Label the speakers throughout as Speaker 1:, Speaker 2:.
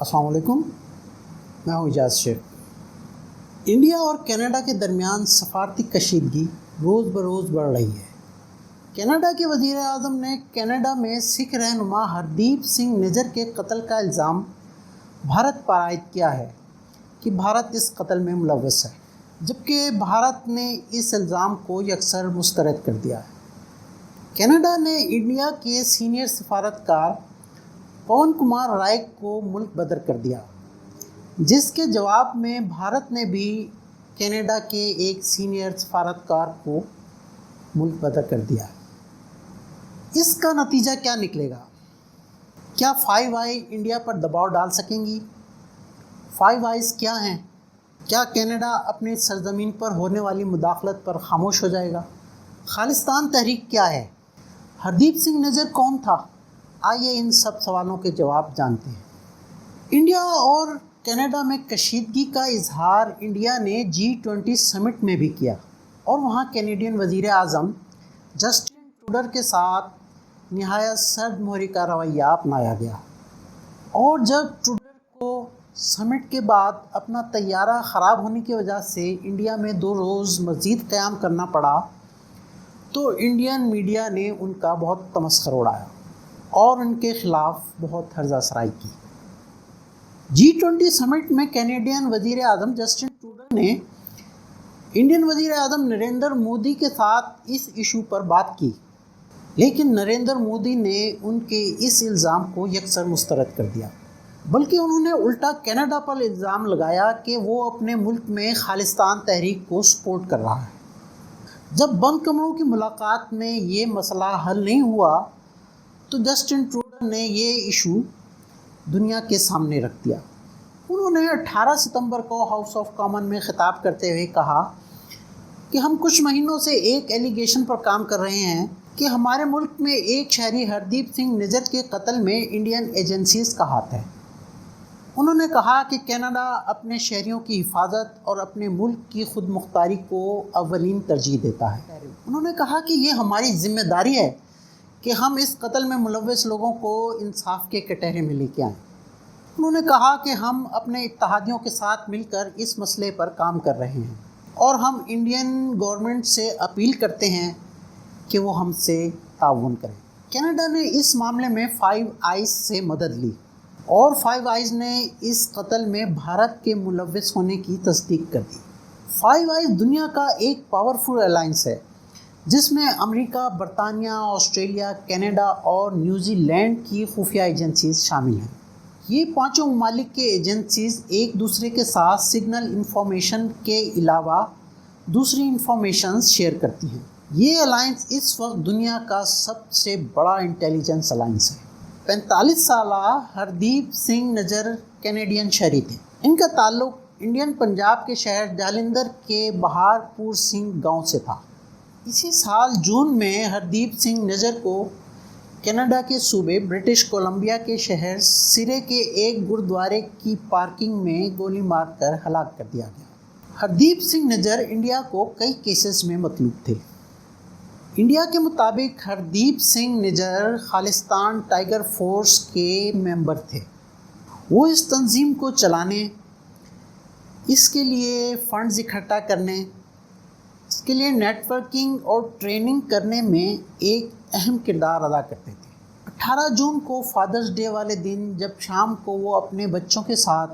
Speaker 1: السلام علیکم، میں ہوں اجاز شیخ۔ انڈیا اور کینیڈا کے درمیان سفارتی کشیدگی روز بروز بڑھ رہی ہے۔ کینیڈا کے وزیر اعظم نے کینیڈا میں سکھ رہنما ہردیپ سنگھ نجر کے قتل کا الزام بھارت پر عائد کیا ہے کہ بھارت اس قتل میں ملوث ہے، جبکہ بھارت نے اس الزام کو یکسر مسترد کر دیا ہے۔ کینیڈا نے انڈیا کے سینئر سفارتکار پون کمار رائے کو ملک بدر کر دیا، جس کے جواب میں بھارت نے بھی کینیڈا کے ایک سینئر سفارتکار کو ملک بدر کر دیا۔ اس کا نتیجہ کیا نکلے گا؟ کیا فائیو آئی انڈیا پر دباؤ ڈال سکیں گی؟ فائیو آئیز کیا ہیں؟ کیا کینیڈا اپنی سرزمین پر ہونے والی مداخلت پر خاموش ہو جائے گا؟ خالصتان تحریک کیا ہے؟ ہردیپ سنگھ نجر کون تھا؟ آئیے ان سب سوالوں کے جواب جانتے ہیں۔ انڈیا اور کینیڈا میں کشیدگی کا اظہار انڈیا نے G20 سمٹ میں بھی کیا اور وہاں کینیڈین وزیر اعظم جسٹن ٹروڈو کے ساتھ نہایت سرد مہری کا رویہ اپنایا گیا، اور جب ٹروڈو کو سمٹ کے بعد اپنا طیارہ خراب ہونے کی وجہ سے انڈیا میں 2 روز مزید قیام کرنا پڑا تو انڈین میڈیا نے ان کا بہت تمسخر اڑایا اور ان کے خلاف بہت ہرزہ سرائی کی۔ G20 سمٹ میں کینیڈین وزیر اعظم جسٹن ٹروڈو نے انڈین وزیر اعظم نریندر مودی کے ساتھ اس ایشو پر بات کی، لیکن نریندر مودی نے ان کے اس الزام کو یکسر مسترد کر دیا، بلکہ انہوں نے الٹا کینیڈا پر الزام لگایا کہ وہ اپنے ملک میں خالصتان تحریک کو سپورٹ کر رہا ہے۔ جب بند کمروں کی ملاقات میں یہ مسئلہ حل نہیں ہوا تو جسٹن ٹروڈو نے یہ ایشو دنیا کے سامنے رکھ دیا۔ انہوں نے 18 ستمبر کو ہاؤس آف کامن میں خطاب کرتے ہوئے کہا کہ ہم کچھ مہینوں سے ایک ایلیگیشن پر کام کر رہے ہیں کہ ہمارے ملک میں ایک شہری ہردیپ سنگھ نجر کے قتل میں انڈین ایجنسیز کا ہاتھ ہے۔ انہوں نے کہا کہ کینیڈا اپنے شہریوں کی حفاظت اور اپنے ملک کی خود مختاری کو اولین ترجیح دیتا ہے۔ انہوں نے کہا کہ یہ ہماری ذمہ داری ہے کہ ہم اس قتل میں ملوث لوگوں کو انصاف کے کٹہرے میں لے کے آئیں۔ انہوں نے کہا کہ ہم اپنے اتحادیوں کے ساتھ مل کر اس مسئلے پر کام کر رہے ہیں اور ہم انڈین گورنمنٹ سے اپیل کرتے ہیں کہ وہ ہم سے تعاون کریں۔ کینیڈا نے اس معاملے میں فائیو آئیز سے مدد لی اور فائیو آئیز نے اس قتل میں بھارت کے ملوث ہونے کی تصدیق کر دی۔ فائیو آئیز دنیا کا ایک پاورفل الائنس ہے جس میں امریکہ، برطانیہ، آسٹریلیا، کینیڈا اور نیوزی لینڈ کی خفیہ ایجنسیز شامل ہیں۔ یہ 5 ممالک کے ایجنسیز ایک دوسرے کے ساتھ سگنل انفارمیشن کے علاوہ دوسری انفارمیشنز شیئر کرتی ہیں۔ یہ الائنس اس وقت دنیا کا سب سے بڑا انٹیلیجنس الائنس ہے۔ 45 سالہ ہردیپ سنگھ نجر کینیڈین شہری تھے۔ ان کا تعلق انڈین پنجاب کے شہر جالندھر کے بہار پور سنگھ گاؤں سے تھا۔ اسی سال جون میں ہردیپ سنگھ نجر کو کینیڈا کے صوبے برٹش کولمبیا کے شہر سرے کے ایک گردوارے کی پارکنگ میں گولی مار کر ہلاک کر دیا گیا۔ ہردیپ سنگھ نجر انڈیا کو کئی کیسز میں مطلوب تھے۔ انڈیا کے مطابق ہردیپ سنگھ نجر خالصتان ٹائیگر فورس کے ممبر تھے۔ وہ اس تنظیم کو چلانے، اس کے لیے فنڈز اکٹھا کرنے، اس کے لیے نیٹ ورکنگ اور ٹریننگ کرنے میں ایک اہم کردار ادا کرتے تھے۔ 18 جون کو فادرز ڈے والے دن جب شام کو وہ اپنے بچوں کے ساتھ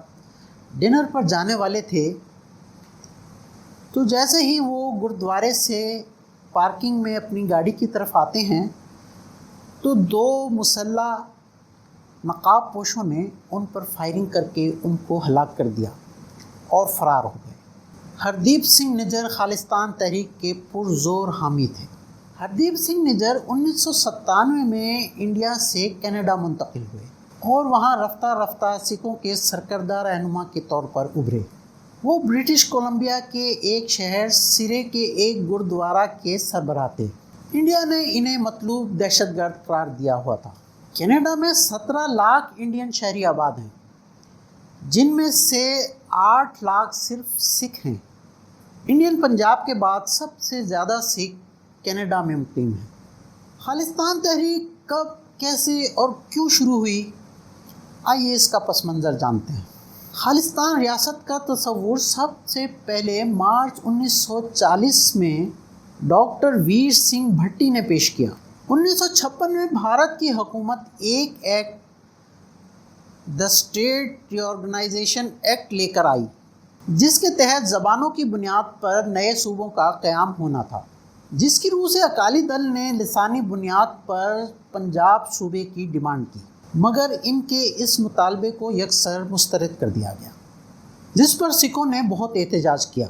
Speaker 1: ڈنر پر جانے والے تھے تو جیسے ہی وہ گردوارے سے پارکنگ میں اپنی گاڑی کی طرف آتے ہیں تو 2 مسلح نقاب پوشوں نے ان پر فائرنگ کر کے ان کو ہلاک کر دیا اور فرار ہو گئے۔ ہردیپ سنگھ نجر خالصتان تحریک کے پرزور حامی تھے۔ ہردیپ سنگھ نجر 1997 میں انڈیا سے کینیڈا منتقل ہوئے اور وہاں رفتہ رفتہ سکھوں کے سرکردہ رہنما کے طور پر ابھرے۔ وہ برٹش کولمبیا کے ایک شہر سرے کے ایک گردوارہ کے سربراہ تھے۔ انڈیا نے انہیں مطلوب دہشت گرد قرار دیا ہوا تھا۔ کینیڈا میں 17 لاکھ انڈین شہری آباد ہیں، جن میں سے 8 لاکھ صرف سکھ ہیں۔ انڈین پنجاب کے بعد سب سے زیادہ سکھ کینیڈا میں مقیم ہیں۔ خالصتان تحریک کب، کیسے اور کیوں شروع ہوئی؟ آئیے اس کا پس منظر جانتے ہیں۔ خالصتان ریاست کا تصور سب سے پہلے مارچ 1940 میں ڈاکٹر ویر سنگھ بھٹی نے پیش کیا۔ 1956 میں بھارت کی حکومت ایک act the state reorganisation act لے کر آئی، جس کے تحت زبانوں کی بنیاد پر نئے صوبوں کا قیام ہونا تھا، جس کی روح سے اکالی دل نے لسانی بنیاد پر پنجاب صوبے کی ڈیمانڈ کی، مگر ان کے اس مطالبے کو یکسر مسترد کر دیا گیا، جس پر سکھوں نے بہت احتجاج کیا۔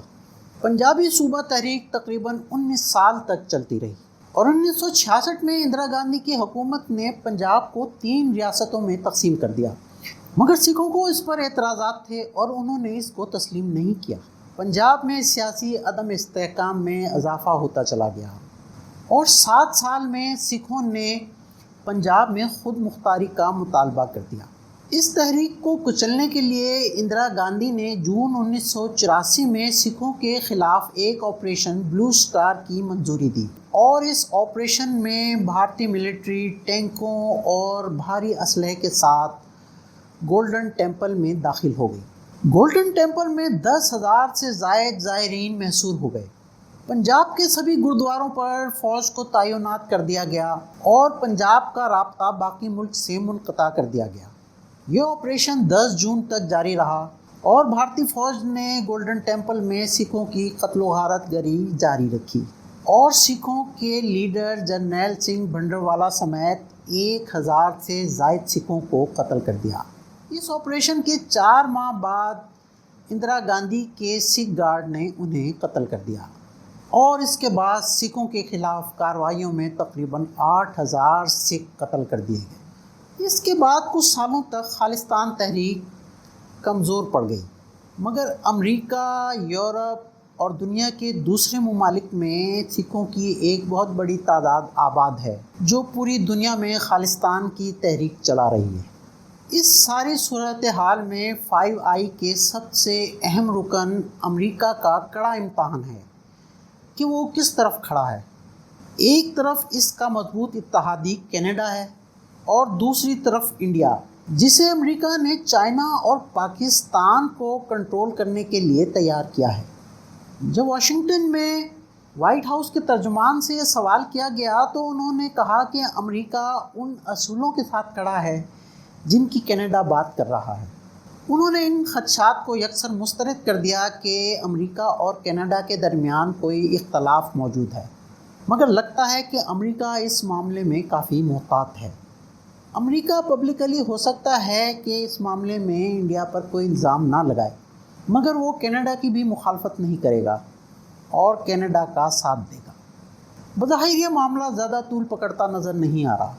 Speaker 1: پنجابی صوبہ تحریک تقریباً 19 سال تک چلتی رہی اور 1966 میں اندرا گاندھی کی حکومت نے پنجاب کو 3 ریاستوں میں تقسیم کر دیا، مگر سکھوں کو اس پر اعتراضات تھے اور انہوں نے اس کو تسلیم نہیں کیا۔ پنجاب میں سیاسی عدم استحکام میں اضافہ ہوتا چلا گیا اور 7 سال میں سکھوں نے پنجاب میں خود مختاری کا مطالبہ کر دیا۔ اس تحریک کو کچلنے کے لیے اندرا گاندھی نے جون 1984 میں سکھوں کے خلاف ایک آپریشن بلو سٹار کی منظوری دی اور اس آپریشن میں بھارتی ملٹری ٹینکوں اور بھاری اسلحے کے ساتھ گولڈن ٹیمپل میں داخل ہو گئی۔ گولڈن ٹیمپل میں 10,000 سے زائد زائرین محصور ہو گئے۔ پنجاب کے سبھی گرودواروں پر فوج کو تعینات کر دیا گیا اور پنجاب کا رابطہ باقی ملک سے منقطع کر دیا گیا۔ یہ آپریشن 10 جون تک جاری رہا اور بھارتی فوج نے گولڈن ٹیمپل میں سکھوں کی قتل و غارت گری جاری رکھی اور سکھوں کے لیڈر جرنیل سنگھ بھنڈروالا سمیت 1,000 سے زائد سکھوں کو قتل کر دیا۔ اس آپریشن کے 4 ماہ بعد اندرا گاندھی کے سکھ گارڈ نے انہیں قتل کر دیا اور اس کے بعد سکھوں کے خلاف کارروائیوں میں تقریباً 8,000 سکھ قتل کر دیے گئے۔ اس کے بعد کچھ سالوں تک خالصتان تحریک کمزور پڑ گئی، مگر امریکہ، یورپ اور دنیا کے دوسرے ممالک میں سکھوں کی ایک بہت بڑی تعداد آباد ہے جو پوری دنیا میں خالصتان کی تحریک چلا رہی ہے۔ اس ساری صورتحال میں 5 آئی کے سب سے اہم رکن امریکہ کا کڑا امتحان ہے کہ وہ کس طرف کھڑا ہے۔ ایک طرف اس کا مضبوط اتحادی کینیڈا ہے اور دوسری طرف انڈیا، جسے امریکہ نے چائنا اور پاکستان کو کنٹرول کرنے کے لیے تیار کیا ہے۔ جب واشنگٹن میں وائٹ ہاؤس کے ترجمان سے یہ سوال کیا گیا تو انہوں نے کہا کہ امریکہ ان اصولوں کے ساتھ کھڑا ہے جن کی کینیڈا بات کر رہا ہے۔ انہوں نے ان خدشات کو یکسر مسترد کر دیا کہ امریکہ اور کینیڈا کے درمیان کوئی اختلاف موجود ہے، مگر لگتا ہے کہ امریکہ اس معاملے میں کافی محتاط ہے۔ امریکہ پبلکلی ہو سکتا ہے کہ اس معاملے میں انڈیا پر کوئی الزام نہ لگائے، مگر وہ کینیڈا کی بھی مخالفت نہیں کرے گا اور کینیڈا کا ساتھ دے گا۔ بظاہر یہ معاملہ زیادہ طول پکڑتا نظر نہیں آ رہا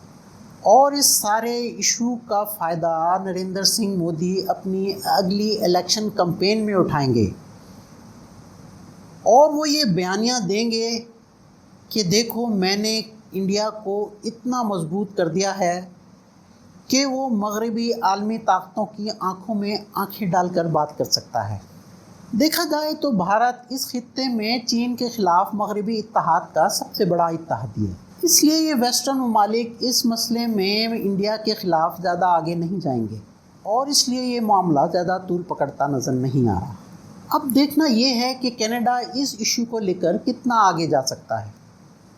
Speaker 1: اور اس سارے ایشو کا فائدہ نریندر سنگھ مودی اپنی اگلی الیکشن کمپین میں اٹھائیں گے اور وہ یہ بیانیہ دیں گے کہ دیکھو میں نے انڈیا کو اتنا مضبوط کر دیا ہے کہ وہ مغربی عالمی طاقتوں کی آنکھوں میں آنکھیں ڈال کر بات کر سکتا ہے۔ دیکھا جائے تو بھارت اس خطے میں چین کے خلاف مغربی اتحاد کا سب سے بڑا اتحادی ہے، اس لیے یہ ویسٹرن ممالک اس مسئلے میں انڈیا کے خلاف زیادہ آگے نہیں جائیں گے اور اس لیے یہ معاملہ زیادہ طول پکڑتا نظر نہیں آ رہا۔ اب دیکھنا یہ ہے کہ کینیڈا اس ایشو کو لے کر کتنا آگے جا سکتا ہے۔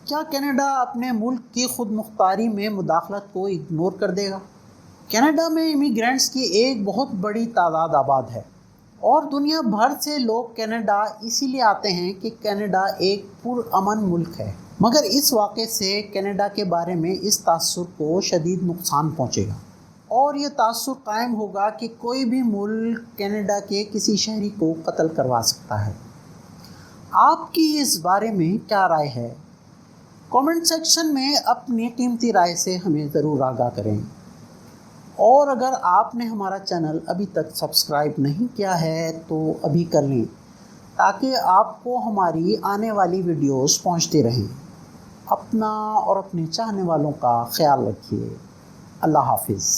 Speaker 1: کیا کینیڈا اپنے ملک کی خود مختاری میں مداخلت کو اگنور کر دے گا؟ کینیڈا میں امیگرینٹس کی ایک بہت بڑی تعداد آباد ہے اور دنیا بھر سے لوگ کینیڈا اسی لیے آتے ہیں کہ کینیڈا ایک پرامن ملک ہے، مگر اس واقعے سے کینیڈا کے بارے میں اس تاثر کو شدید نقصان پہنچے گا اور یہ تاثر قائم ہوگا کہ کوئی بھی ملک کینیڈا کے کسی شہری کو قتل کروا سکتا ہے۔ آپ کی اس بارے میں کیا رائے ہے؟ کامنٹ سیکشن میں اپنی قیمتی رائے سے ہمیں ضرور آگاہ کریں، اور اگر آپ نے ہمارا چینل ابھی تک سبسکرائب نہیں کیا ہے تو ابھی کر لیں تاکہ آپ کو ہماری آنے والی ویڈیوز پہنچتی رہیں۔ اپنا اور اپنے چاہنے والوں کا خیال رکھیے۔ اللہ حافظ۔